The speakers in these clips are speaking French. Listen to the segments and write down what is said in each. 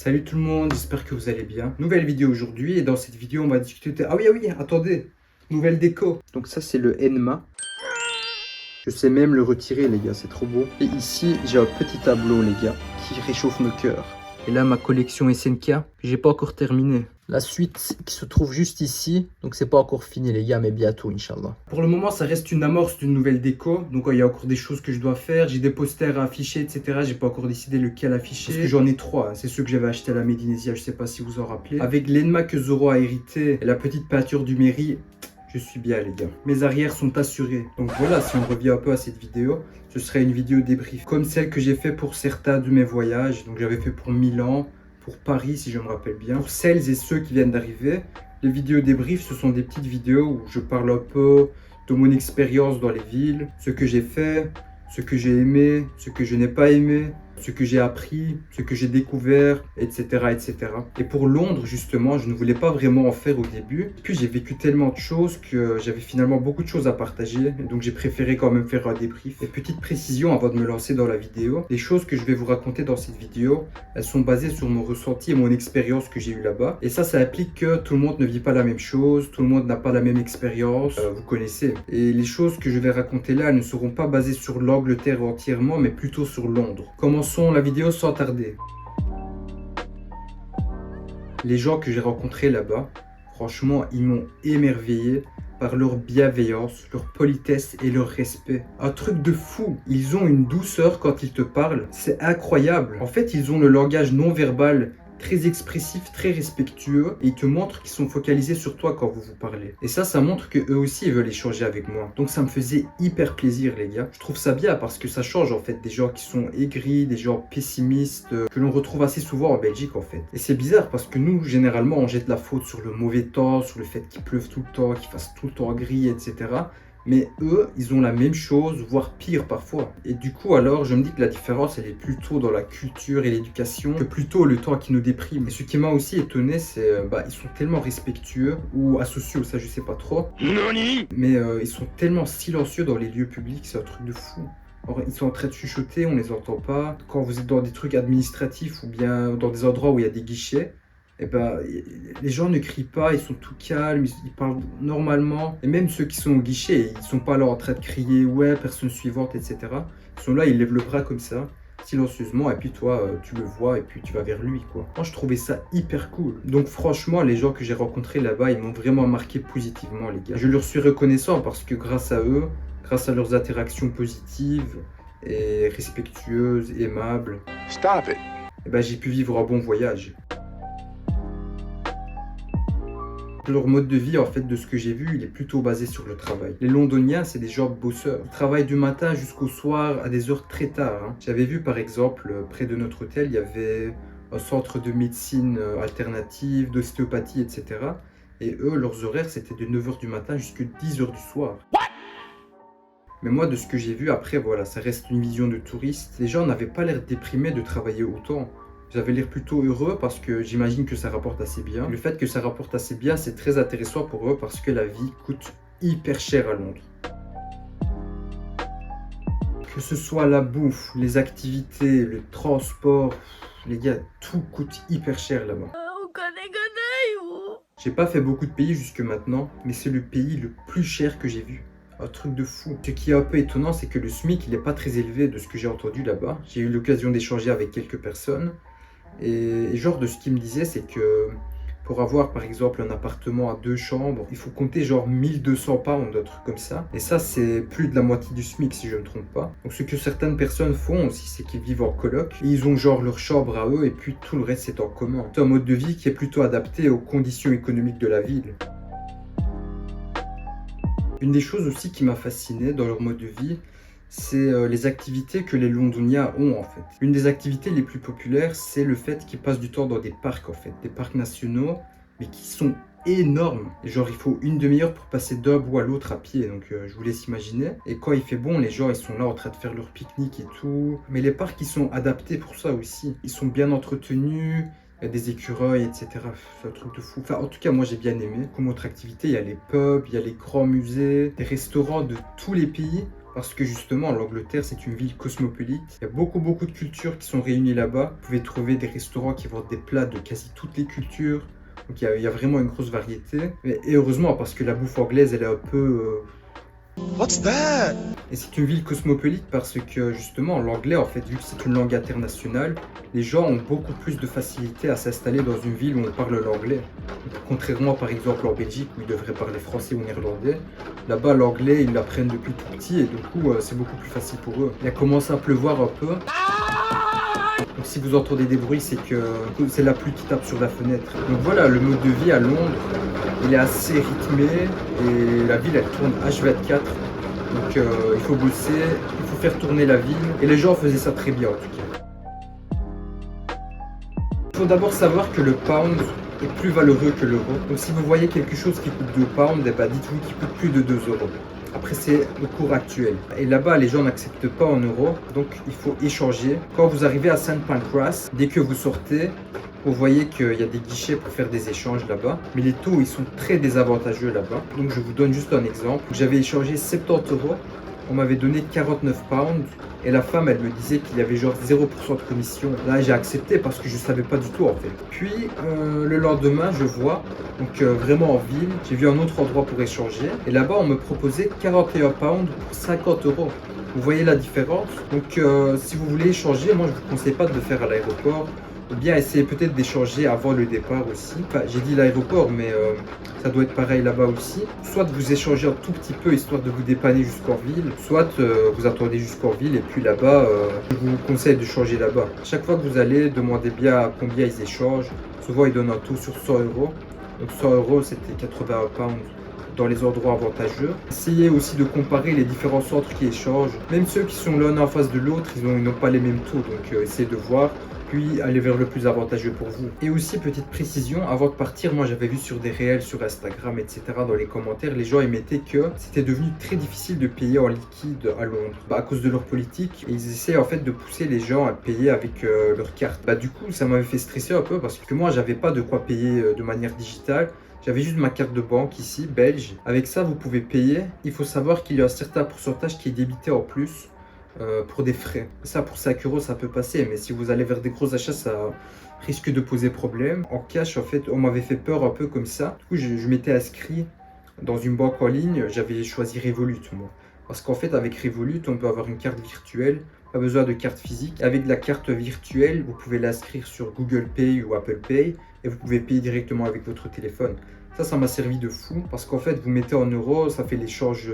Salut tout le monde, j'espère que vous allez bien. Nouvelle vidéo aujourd'hui et dans cette vidéo on va discuter... Ah oui, attendez, nouvelle déco. Donc ça c'est le Enma. Je sais même le retirer les gars, c'est trop beau. Et ici j'ai un petit tableau les gars qui réchauffe nos cœurs. Et là ma collection SNK, j'ai pas encore terminé. La suite qui se trouve juste ici, donc c'est pas encore fini les gars, mais bientôt Inch'Allah. Pour le moment ça reste une amorce d'une nouvelle déco, donc il y a encore des choses que je dois faire, j'ai des posters à afficher etc. J'ai pas encore décidé lequel afficher, parce que j'en ai trois, c'est ceux que j'avais acheté à la Médinésia, je sais pas si vous en rappelez. Avec l'Enma que Zoro a hérité et la petite peinture du mairie, je suis bien les gars. Mes arrières sont assurées. Donc voilà, si on revient un peu à cette vidéo, ce serait une vidéo débrief. Comme celle que j'ai fait pour certains de mes voyages. Donc j'avais fait pour Milan, pour Paris si je me rappelle bien. Pour celles et ceux qui viennent d'arriver, les vidéos débrief, ce sont des petites vidéos où je parle un peu de mon expérience dans les villes, ce que j'ai fait, ce que j'ai aimé, ce que je n'ai pas aimé, ce que j'ai appris, ce que j'ai découvert, etc., etc. Et pour Londres, justement, je ne voulais pas vraiment en faire au début. Puis j'ai vécu tellement de choses que j'avais finalement beaucoup de choses à partager. Et donc j'ai préféré quand même faire un débrief. Et petite précision avant de me lancer dans la vidéo, les choses que je vais vous raconter dans cette vidéo, elles sont basées sur mon ressenti et mon expérience que j'ai eu là-bas. Et ça implique que tout le monde ne vit pas la même chose, tout le monde n'a pas la même expérience, vous connaissez. Et les choses que je vais raconter là, elles ne seront pas basées sur l'Angleterre entièrement, mais plutôt sur Londres. Commençons la vidéo sans tarder. Les gens que j'ai rencontrés là-bas, franchement, ils m'ont émerveillé par leur bienveillance, leur politesse et leur respect. Un truc de fou. Ils ont une douceur quand ils te parlent. C'est incroyable. En fait, ils ont le langage non verbal très expressif, très respectueux et ils te montrent qu'ils sont focalisés sur toi quand vous vous parlez. Et ça montre que eux aussi ils veulent échanger avec moi. Donc ça me faisait hyper plaisir les gars. Je trouve ça bien parce que ça change en fait des gens qui sont aigris, des gens pessimistes que l'on retrouve assez souvent en Belgique en fait. Et c'est bizarre parce que nous généralement on jette la faute sur le mauvais temps, sur le fait qu'il pleuve tout le temps, qu'il fasse tout le temps gris, etc. Mais eux, ils ont la même chose, voire pire parfois. Et du coup, alors, je me dis que la différence, elle est plutôt dans la culture et l'éducation que plutôt le temps qui nous déprime. Et ce qui m'a aussi étonné, c'est ils sont tellement respectueux ou asociaux, ça je sais pas trop. Mais ils sont tellement silencieux dans les lieux publics, c'est un truc de fou. Alors, ils sont en train de chuchoter, on les entend pas. Quand vous êtes dans des trucs administratifs ou bien dans des endroits où il y a des guichets, et les gens ne crient pas, ils sont tout calmes, ils parlent normalement. Et même ceux qui sont au guichet, ils sont pas là en train de crier ouais, personne suivante, etc. Ils sont là, ils lèvent le bras comme ça, silencieusement, et puis toi, tu le vois, et puis tu vas vers lui, quoi. Moi, je trouvais ça hyper cool. Donc franchement, les gens que j'ai rencontrés là-bas, ils m'ont vraiment marqué positivement, les gars. Je leur suis reconnaissant parce que grâce à eux, grâce à leurs interactions positives et respectueuses, aimables, Stop it. j'ai pu vivre un bon voyage. Leur mode de vie, en fait, de ce que j'ai vu, il est plutôt basé sur le travail. Les Londoniens, c'est des gens bosseurs. Ils travaillent du matin jusqu'au soir à des heures très tard. J'avais vu, par exemple, près de notre hôtel, il y avait un centre de médecine alternative, d'ostéopathie, etc. Et eux, leurs horaires, c'était de 9h du matin jusqu'à 10h du soir. Mais moi, de ce que j'ai vu, après, voilà, ça reste une vision de touriste. Les gens n'avaient pas l'air déprimés de travailler autant. J'avais l'air plutôt heureux parce que j'imagine que ça rapporte assez bien. Le fait que ça rapporte assez bien, c'est très intéressant pour eux parce que la vie coûte hyper cher à Londres. Que ce soit la bouffe, les activités, le transport, les gars, tout coûte hyper cher là-bas. J'ai pas fait beaucoup de pays jusque maintenant, mais c'est le pays le plus cher que j'ai vu. Un truc de fou. Ce qui est un peu étonnant, c'est que le SMIC, il est pas très élevé de ce que j'ai entendu là-bas. J'ai eu l'occasion d'échanger avec quelques personnes. Et genre de ce qu'il me disait, c'est que pour avoir par exemple un appartement à 2 chambres, il faut compter genre 1200 pounds, un truc comme ça. Et ça, c'est plus de la moitié du SMIC si je ne me trompe pas. Donc ce que certaines personnes font aussi, c'est qu'ils vivent en coloc. Et ils ont genre leur chambre à eux et puis tout le reste c'est en commun. C'est un mode de vie qui est plutôt adapté aux conditions économiques de la ville. Une des choses aussi qui m'a fasciné dans leur mode de vie, c'est les activités que les Londoniens ont en fait. Une des activités les plus populaires, c'est le fait qu'ils passent du temps dans des parcs en fait, des parcs nationaux, mais qui sont énormes. Et genre il faut une demi-heure pour passer d'un bout à l'autre à pied, donc je vous laisse imaginer. Et quand il fait bon, les gens ils sont là en train de faire leur pique-nique et tout. Mais les parcs ils sont adaptés pour ça aussi. Ils sont bien entretenus. Il y a des écureuils, etc. C'est un truc de fou. Enfin, en tout cas, moi, j'ai bien aimé. Comme autre activité, il y a les pubs, il y a les grands musées, des restaurants de tous les pays. parce que justement l'Angleterre c'est une ville cosmopolite. Il y a beaucoup de cultures qui sont réunies là-bas. Vous pouvez trouver des restaurants qui vendent des plats de quasi toutes les cultures. Donc il y a vraiment une grosse variété. Et heureusement parce que la bouffe anglaise elle est un peu... What's that? Et c'est une ville cosmopolite parce que justement l'anglais en fait vu que c'est une langue internationale, les gens ont beaucoup plus de facilité à s'installer dans une ville où on parle l'anglais. Contrairement par exemple en Belgique où ils devraient parler français ou néerlandais, là-bas l'anglais ils l'apprennent depuis tout petit et du coup c'est beaucoup plus facile pour eux. Il a commencé à pleuvoir un peu. Donc si vous entendez des bruits, c'est que c'est la pluie qui tape sur la fenêtre. Donc voilà, le mode de vie à Londres, il est assez rythmé et la ville elle tourne H24. Donc il faut bosser, il faut faire tourner la ville et les gens faisaient ça très bien en tout cas. Il faut d'abord savoir que le pound est plus valeureux que l'euro. Donc si vous voyez quelque chose qui coûte 2 pounds, eh ben, dites-vous qu'il coûte plus de 2 euros. Après, c'est le cours actuel. Et là-bas, les gens n'acceptent pas en euros, donc il faut échanger. Quand vous arrivez à St. Pancras, dès que vous sortez, vous voyez qu'il y a des guichets pour faire des échanges là-bas. Mais les taux, ils sont très désavantageux là-bas. Donc je vous donne juste un exemple. J'avais échangé 70 euros. On m'avait donné 49 pounds. Et la femme, elle me disait qu'il y avait genre 0% de commission. Là, j'ai accepté parce que je ne savais pas du tout en fait. Puis, le lendemain, je vois, donc vraiment en ville, j'ai vu un autre endroit pour échanger. Et là-bas, on me proposait 41 pounds pour 50 euros. Vous voyez la différence? Donc, si vous voulez échanger, moi, je ne vous conseille pas de le faire à l'aéroport. Ou bien essayer peut-être d'échanger avant le départ aussi. Enfin, j'ai dit l'aéroport, mais ça doit être pareil là-bas aussi. Soit vous échangez un tout petit peu histoire de vous dépanner jusqu'en ville, soit vous attendez jusqu'en ville et puis là-bas, je vous conseille de changer là-bas. Chaque fois que vous allez, demandez bien à combien ils échangent. Souvent, ils donnent un taux sur 100 euros. Donc 100 euros, c'était 81 pounds dans les endroits avantageux. Essayez aussi de comparer les différents centres qui échangent. Même ceux qui sont l'un en face de l'autre, ils n'ont pas les mêmes taux. Donc essayez de voir. Puis aller vers le plus avantageux pour vous. Et aussi, petite précision, avant de partir, moi j'avais vu sur des réels, sur Instagram, etc., dans les commentaires, les gens ils mettaient que c'était devenu très difficile de payer en liquide à Londres, à cause de leur politique, et ils essaient en fait de pousser les gens à payer avec leur carte. Du coup, ça m'avait fait stresser un peu, parce que moi j'avais pas de quoi payer de manière digitale. J'avais juste ma carte de banque ici, belge. Avec ça, vous pouvez payer. Il faut savoir qu'il y a un certain pourcentage qui est débité en plus. Pour des frais. Ça, pour 5 euros, ça peut passer, mais si vous allez vers des gros achats, ça risque de poser problème. En cash, en fait, on m'avait fait peur un peu comme ça. Du coup, je m'étais inscrit dans une banque en ligne, j'avais choisi Revolut, moi. Parce qu'en fait, avec Revolut, on peut avoir une carte virtuelle, pas besoin de carte physique. Avec la carte virtuelle, vous pouvez l'inscrire sur Google Pay ou Apple Pay, et vous pouvez payer directement avec votre téléphone. Ça m'a servi de fou, parce qu'en fait, vous mettez en euros, ça fait l'échange...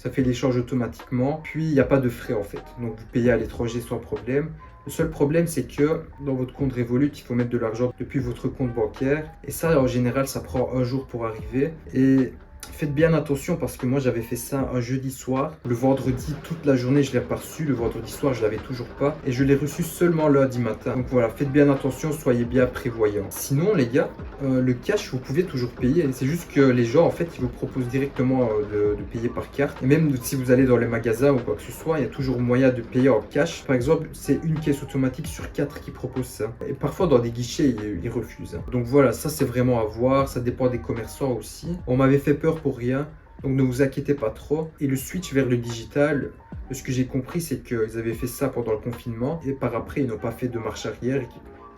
Ça fait l'échange automatiquement, puis il n'y a pas de frais en fait. Donc vous payez à l'étranger sans problème. Le seul problème c'est que dans votre compte Revolut, il faut mettre de l'argent depuis votre compte bancaire. Et ça en général, ça prend un jour pour arriver. Et faites bien attention parce que moi j'avais fait ça un jeudi soir. Le vendredi, toute la journée, je l'ai pas reçu. Le vendredi soir, je l'avais toujours pas. Et je l'ai reçu seulement lundi matin. Donc voilà, faites bien attention, soyez bien prévoyants. Sinon les gars, le cash, vous pouvez toujours payer. C'est juste que les gens, en fait, ils vous proposent directement de payer par carte. Et même si vous allez dans les magasins ou quoi que ce soit, il y a toujours moyen de payer en cash. Par exemple, c'est une caisse automatique sur 4 qui propose ça. Et parfois, dans des guichets, ils refusent. Donc voilà, ça c'est vraiment à voir. Ça dépend des commerçants aussi. On m'avait fait peur pour rien, donc ne vous inquiétez pas trop. Et le switch vers le digital, ce que j'ai compris, c'est qu'ils avaient fait ça pendant le confinement et par après ils n'ont pas fait de marche arrière,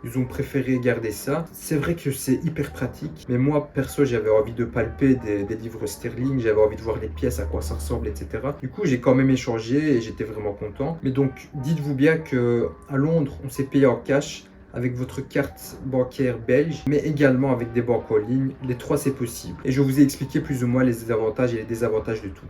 ils ont préféré garder ça. C'est vrai que c'est hyper pratique, mais moi perso j'avais envie de palper des livres sterling, j'avais envie de voir les pièces, à quoi ça ressemble, etc. Du coup j'ai quand même échangé et j'étais vraiment content. Mais donc dites-vous bien que à Londres on s'est payé en cash avec votre carte bancaire belge, mais également avec des banques en ligne. Les trois, c'est possible. Et je vous ai expliqué plus ou moins les avantages et les désavantages de tout.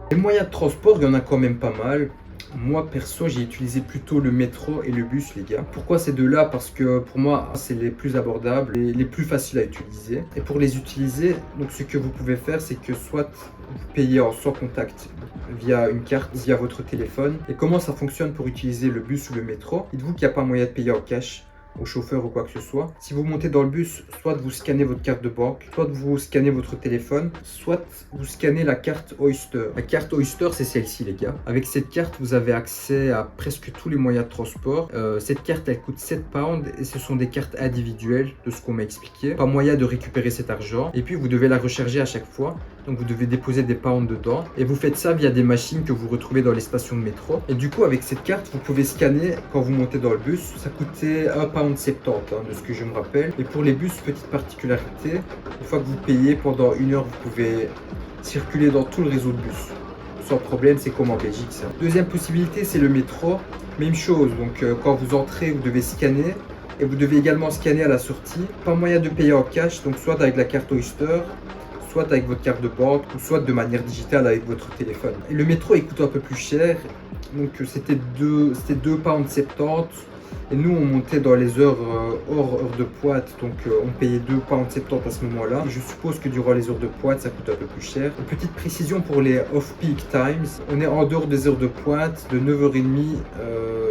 Les moyens de transport, il y en a quand même pas mal. Moi, perso, j'ai utilisé plutôt le métro et le bus, les gars. Pourquoi ces deux-là? Parce que pour moi, c'est les plus abordables et les plus faciles à utiliser. Et pour les utiliser, donc ce que vous pouvez faire, c'est que soit vous payez en sans contact via une carte, via votre téléphone. Et comment ça fonctionne pour utiliser le bus ou le métro? Dites-vous qu'il n'y a pas moyen de payer en cash. au chauffeur ou quoi que ce soit. Si vous montez dans le bus, soit vous scannez votre carte de banque, soit vous scannez votre téléphone, soit vous scannez la carte Oyster. La carte Oyster, c'est celle-ci les gars. Avec cette carte, vous avez accès à presque tous les moyens de transport. Cette carte, elle coûte 7 pounds et ce sont des cartes individuelles de ce qu'on m'a expliqué. Pas moyen de récupérer cet argent. Et puis vous devez la recharger à chaque fois. Donc vous devez déposer des pounds dedans. Et vous faites ça via des machines que vous retrouvez dans les stations de métro. Et du coup, avec cette carte, vous pouvez scanner quand vous montez dans le bus. Ça coûtait 1,70 £, de ce que je me rappelle. Et pour les bus, petite particularité, une fois que vous payez pendant 1 heure, vous pouvez circuler dans tout le réseau de bus. Sans problème, c'est comme en Belgique ça. Deuxième possibilité, c'est le métro. Même chose, donc quand vous entrez, vous devez scanner. Et vous devez également scanner à la sortie. Pas moyen de payer en cash, donc soit avec la carte Oyster, soit avec votre carte de banque, ou soit de manière digitale avec votre téléphone. Et le métro, il coûte un peu plus cher. Donc c'était 2,70 £. Et nous, on montait dans les heures hors heure de pointe, donc on payait 2,70 € à ce moment-là. Et je suppose que durant les heures de pointe, ça coûte un peu plus cher. Une petite précision pour les off-peak times. On est en dehors des heures de pointe, de 9h30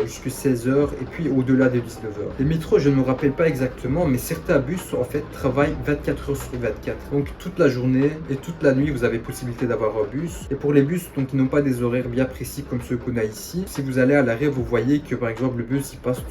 jusqu'à 16h, et puis au-delà des 19h. Les métros, je ne me rappelle pas exactement, mais certains bus, en fait, travaillent 24 heures sur 24. Donc toute la journée et toute la nuit, vous avez possibilité d'avoir un bus. Et pour les bus, donc, qui n'ont pas des horaires bien précis comme ceux qu'on a ici, si vous allez à l'arrêt, vous voyez que, par exemple, le bus, il passe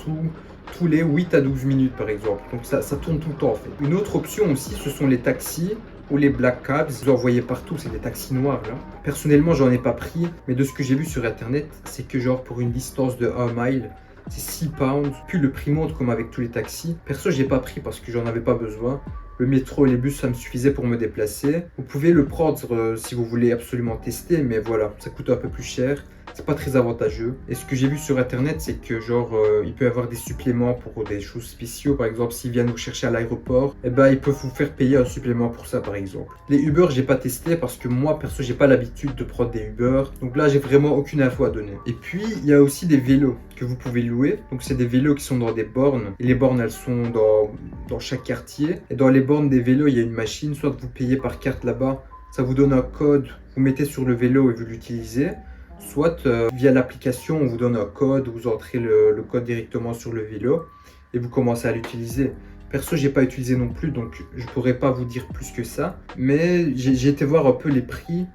tous les 8 à 12 minutes par exemple. Donc ça tourne tout le temps en fait. Une autre option aussi, ce sont les taxis ou les black cabs. Vous en voyez partout, c'est des taxis noirs là. Personnellement, j'en ai pas pris, mais de ce que j'ai vu sur internet, c'est que genre pour une distance de 1 mile, c'est 6 pounds. Puis le prix monte comme avec tous les taxis. Perso, j'ai pas pris parce que j'en avais pas besoin. Le métro et les bus, ça me suffisait pour me déplacer. Vous pouvez le prendre si vous voulez absolument tester, mais voilà, ça coûte un peu plus cher. C'est pas très avantageux. Et ce que j'ai vu sur internet, c'est que genre il peut y avoir des suppléments pour des choses spéciaux. Par exemple, s'ils viennent vous chercher à l'aéroport, eh ben ils peuvent vous faire payer un supplément pour ça par exemple. Les Uber, j'ai pas testé parce que moi perso, j'ai pas l'habitude de prendre des Uber. Donc là, j'ai vraiment aucune info à donner. Et puis, il y a aussi des vélos que vous pouvez louer. Donc c'est des vélos qui sont dans des bornes. Et les bornes, elles sont dans chaque quartier. Et dans les bornes des vélos, il y a une machine. Soit vous payez par carte là-bas, ça vous donne un code, vous mettez sur le vélo et vous l'utilisez. Soit via l'application, on vous donne un code, vous entrez le code directement sur le vélo et vous commencez à l'utiliser. Perso, j'ai pas utilisé non plus, donc je pourrais pas vous dire plus que ça. Mais j'ai été voir un peu les prix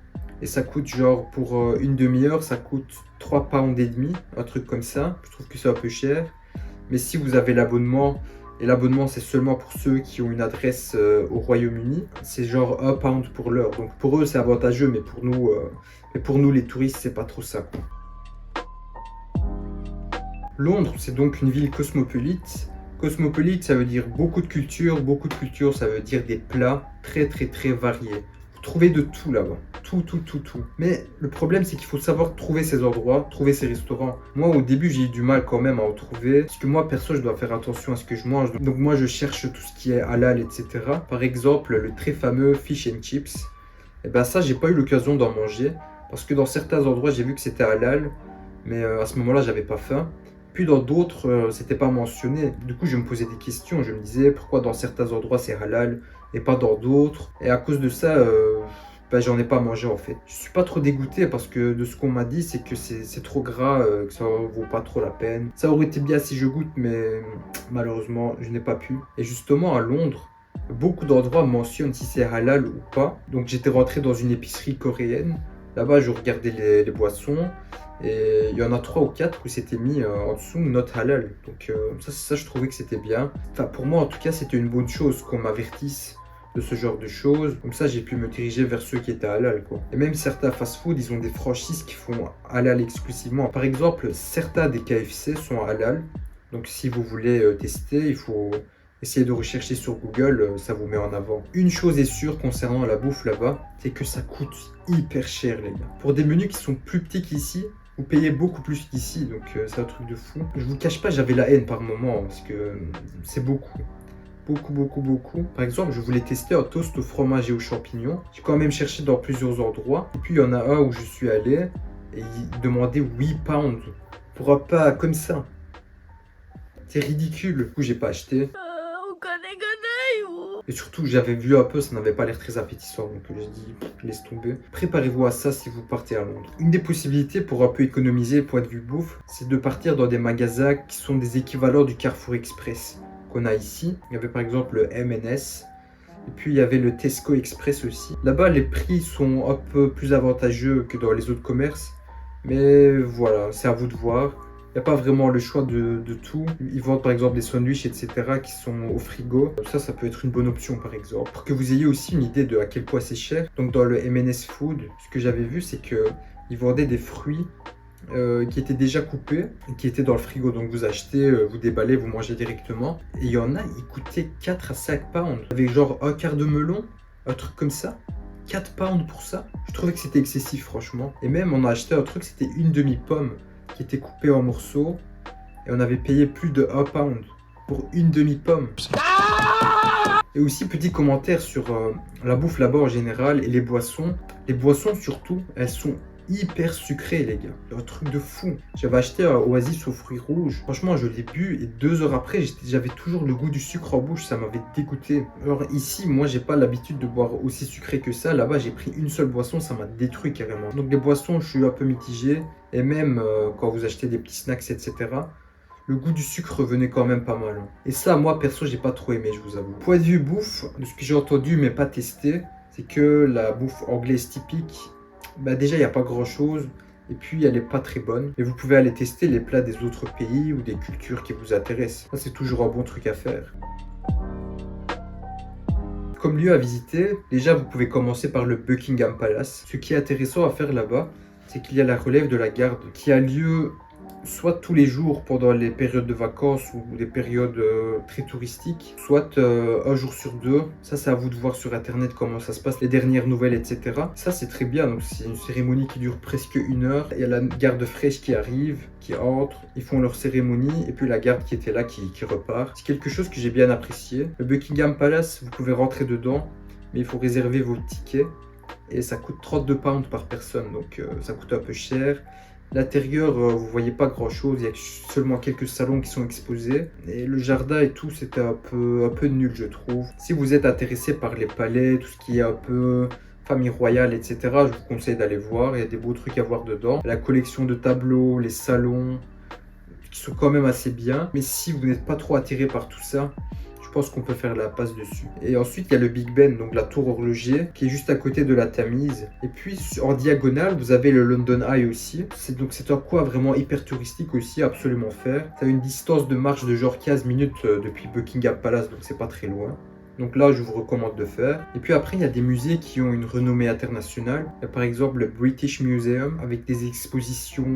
et ça coûte genre pour une demi-heure, ça coûte 3,5 £, un truc comme ça. Je trouve que c'est un peu cher. Mais si vous avez l'abonnement, et l'abonnement c'est seulement pour ceux qui ont une adresse au Royaume-Uni, c'est genre 1 pound pour l'heure. Donc pour eux c'est avantageux, mais pour nous les touristes c'est pas trop ça quoi. Londres, c'est donc une ville cosmopolite. Cosmopolite, ça veut dire beaucoup de culture, ça veut dire des plats très très très variés. Vous trouvez de tout là-bas, tout. Mais le problème, c'est qu'il faut savoir trouver ces endroits, trouver ces restaurants. Moi, au début, j'ai eu du mal quand même à en trouver, parce que moi, perso, je dois faire attention à ce que je mange. Donc moi, je cherche tout ce qui est halal, etc. Par exemple, le très fameux fish and chips. Et ben ça, j'ai pas eu l'occasion d'en manger, parce que dans certains endroits, j'ai vu que c'était halal, mais à ce moment-là, j'avais pas faim. Puis dans d'autres, c'était pas mentionné. Du coup, je me posais des questions. Je me disais pourquoi dans certains endroits c'est halal et pas dans d'autres. Et à cause de ça, j'en ai pas mangé en fait. Je suis pas trop dégoûté parce que de ce qu'on m'a dit, c'est que c'est trop gras, que ça vaut pas trop la peine. Ça aurait été bien si je goûte, mais malheureusement, je n'ai pas pu. Et justement, à Londres, beaucoup d'endroits mentionnent si c'est halal ou pas. Donc j'étais rentré dans une épicerie coréenne. Là-bas, je regardais les boissons. Et il y en a 3 ou 4 où c'était mis en dessous not halal. Donc ça, je trouvais que c'était bien. Enfin, pour moi, en tout cas, c'était une bonne chose qu'on m'avertisse de ce genre de choses. Comme ça, j'ai pu me diriger vers ceux qui étaient halal, quoi. Et même certains fast-food, ils ont des franchises qui font halal exclusivement. Par exemple, certains des KFC sont halal. Donc si vous voulez tester, il faut essayer de rechercher sur Google, ça vous met en avant. Une chose est sûre concernant la bouffe là-bas, c'est que ça coûte hyper cher, les gars. Pour des menus qui sont plus petits qu'ici, vous payez beaucoup plus qu'ici, donc c'est un truc de fou. Je vous cache pas, j'avais la haine par moment, parce que c'est beaucoup. Beaucoup. Par exemple, je voulais tester un toast au fromage et aux champignons. J'ai quand même cherché dans plusieurs endroits. Et puis il y en a un où je suis allé, et il demandait 8 pounds pour un plat comme ça. C'est ridicule. Du coup, j'ai pas acheté. Et surtout, j'avais vu un peu, ça n'avait pas l'air très appétissant. Donc je dis, laisse tomber. Préparez-vous à ça si vous partez à Londres. Une des possibilités pour un peu économiser point de vue bouffe, c'est de partir dans des magasins qui sont des équivalents du Carrefour Express. qu'on a ici. Il y avait par exemple le M&S. Et puis il y avait le Tesco Express aussi. Là-bas, les prix sont un peu plus avantageux que dans les autres commerces. Mais voilà, c'est à vous de voir. Il n'y a pas vraiment le choix de tout. Ils vendent par exemple des sandwichs, etc. qui sont au frigo. Ça peut être une bonne option par exemple. Pour que vous ayez aussi une idée de à quel point c'est cher. Donc dans le M&S Food, ce que j'avais vu, c'est qu'ils vendaient des fruits qui étaient déjà coupés et qui étaient dans le frigo. Donc vous achetez, vous déballez, vous mangez directement. Et il y en a, ils coûtaient 4 à 5 pounds. Avec genre un quart de melon, un truc comme ça. 4 pounds pour ça. Je trouvais que c'était excessif franchement. Et même on a acheté un truc, c'était une demi-pomme qui était coupée en morceaux. Et on avait payé plus de 1 pound pour une demi-pomme. Et aussi petit commentaire sur la bouffe là-bas en général et les boissons. Les boissons surtout, elles sont hyper sucré les gars, un truc de fou. J'avais acheté un Oasis aux fruits rouges, franchement je l'ai bu et 2 heures après j'avais toujours le goût du sucre en bouche, ça m'avait dégoûté. Alors ici moi j'ai pas l'habitude de boire aussi sucré que ça, là-bas j'ai pris une seule boisson, ça m'a détruit carrément. Donc les boissons je suis un peu mitigé et même quand vous achetez des petits snacks etc. Le goût du sucre revenait quand même pas mal. Et ça moi perso j'ai pas trop aimé je vous avoue. Point de vue bouffe, de ce que j'ai entendu mais pas testé, c'est que la bouffe anglaise typique, bah déjà il n'y a pas grand chose et puis elle n'est pas très bonne et vous pouvez aller tester les plats des autres pays ou des cultures qui vous intéressent. Ça c'est toujours un bon truc à faire. Comme lieu à visiter, déjà vous pouvez commencer par le Buckingham Palace. Ce qui est intéressant à faire là-bas, c'est qu'il y a la relève de la garde qui a lieu soit tous les jours pendant les périodes de vacances ou des périodes très touristiques, soit un jour sur 2. Ça, c'est à vous de voir sur internet comment ça se passe, les dernières nouvelles, etc. Ça, c'est très bien. Donc, c'est une cérémonie qui dure presque 1 heure. Il y a la garde fraîche qui arrive, qui entre, ils font leur cérémonie, et puis la garde qui était là qui repart. C'est quelque chose que j'ai bien apprécié. Le Buckingham Palace, vous pouvez rentrer dedans, mais il faut réserver vos tickets. Et ça coûte 32 pounds par personne, donc ça coûte un peu cher. L'intérieur, vous voyez pas grand chose, il y a seulement quelques salons qui sont exposés. Et le jardin et tout, c'était un peu nul, je trouve. Si vous êtes intéressé par les palais, tout ce qui est un peu famille royale, etc., je vous conseille d'aller voir. Il y a des beaux trucs à voir dedans. La collection de tableaux, les salons, qui sont quand même assez bien. Mais si vous n'êtes pas trop attiré par tout ça, je pense qu'on peut faire la passe dessus. Et ensuite, il y a le Big Ben, donc la tour horloger, qui est juste à côté de la Tamise. Et puis, en diagonale, vous avez le London Eye aussi. C'est un coin vraiment hyper touristique aussi, absolument faire. Ça a une distance de marche de genre 15 minutes depuis Buckingham Palace, donc c'est pas très loin. Donc là, je vous recommande de faire. Et puis après, il y a des musées qui ont une renommée internationale. Il y a par exemple le British Museum, avec des expositions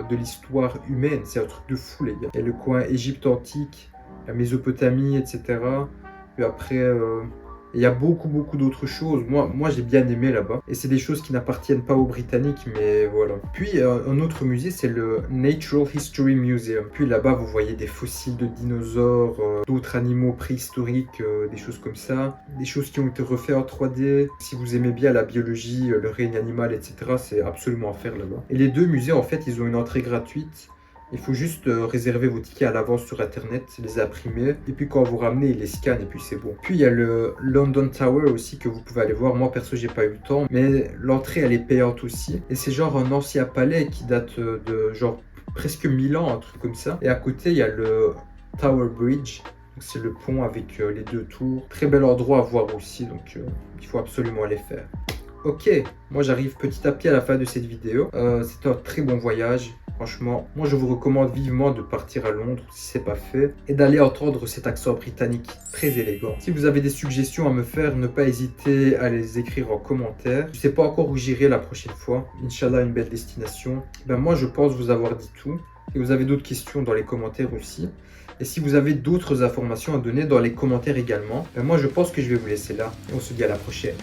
de l'histoire humaine. C'est un truc de fou, les gars. Il y a le coin Égypte antique, la Mésopotamie, etc. Puis après, il y a beaucoup d'autres choses. Moi j'ai bien aimé là-bas. Et c'est des choses qui n'appartiennent pas aux Britanniques, mais voilà. Puis un autre musée, c'est le Natural History Museum. Puis là-bas, vous voyez des fossiles de dinosaures, d'autres animaux préhistoriques, des choses comme ça. Des choses qui ont été refaites en 3D. Si vous aimez bien la biologie, le règne animal, etc., c'est absolument à faire là-bas. Et les deux musées, en fait, ils ont une entrée gratuite. Il faut juste réserver vos tickets à l'avance sur internet, les imprimer, et puis quand vous ramenez, ils les scannent et puis c'est bon. Puis il y a le London Tower aussi que vous pouvez aller voir. Moi perso j'ai pas eu le temps, mais l'entrée elle est payante aussi. Et c'est genre un ancien palais qui date de genre presque 1000 ans, un truc comme ça. Et à côté il y a le Tower Bridge. C'est le pont avec les 2 tours. Très bel endroit à voir aussi, donc il faut absolument aller faire. Ok, moi j'arrive petit à petit à la fin de cette vidéo. C'était un très bon voyage. Franchement, moi je vous recommande vivement de partir à Londres si c'est pas fait et d'aller entendre cet accent britannique très élégant. Si vous avez des suggestions à me faire, ne pas hésiter à les écrire en commentaire. Je sais pas encore où j'irai la prochaine fois. Inch'Allah, une belle destination. Ben moi je pense vous avoir dit tout. Et vous avez d'autres questions dans les commentaires aussi. Et si vous avez d'autres informations à donner dans les commentaires également, ben moi je pense que je vais vous laisser là. Et on se dit à la prochaine.